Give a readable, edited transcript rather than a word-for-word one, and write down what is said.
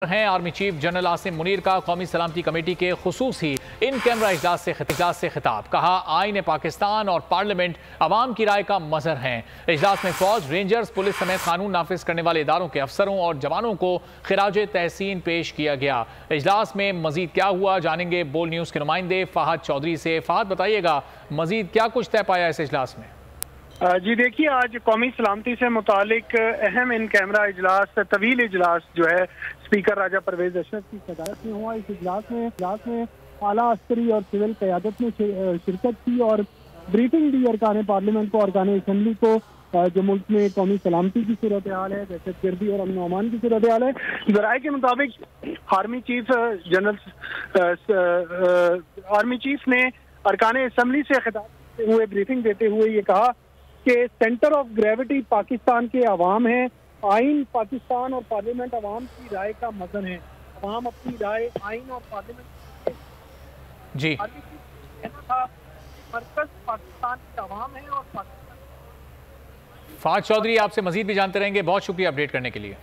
हैं army chief general Asim Munir का कौमी सलामती कमेटी के खुसूसी इन कैमरा इजलास से खिताब। कहा, आईन पाकिस्तान और पार्लियामेंट अवाम की राय का मजहर हैं। इजलास में फौज, रेंजर्स, पुलिस समेत कानून नाफिज करने वाले इदारों के अफसरों और जवानों को खिराज तहसीन पेश किया गया। इजलास में मजीद क्या हुआ, जानेंगे बोल न्यूज़ के नुमाइंदे फहद चौधरी से। फहद, बताइएगा मजीद क्या कुछ तय पाया इस इजलास में? जी देखिए, आज कौमी सलामती से मुतालिक अहम इन कैमरा इजलास, तवील इजलास जो है स्पीकर राजा परवेज अशरफ की सदारत में हुआ। इस इजलास में आला अस्करी और सिविल क़यादत ने शिरकत की और ब्रीफिंग दी अरकान पार्लियामेंट को, अरकान असम्बली को, जो मुल्क में कौमी सलामती की सूरत हाल है, दहशतगर्दी और अमन अमान की सूरत हाल है। ज़राए के मुताबिक आर्मी चीफ ने अरकान असम्बली से खिताब करते हुए, ब्रीफिंग देते हुए ये कहा कि सेंटर ऑफ ग्रेविटी पाकिस्तान के अवाम है। आइन पाकिस्तान और पार्लियामेंट अवाम की राय का मजन है। अवाम अपनी राय आइन और पार्लियामेंट जी कहना था, मरकज पाकिस्तान के अवाम है और पाकिस्तान। फहद चौधरी, आपसे मजीद भी जानते रहेंगे। बहुत शुक्रिया अपडेट करने के लिए।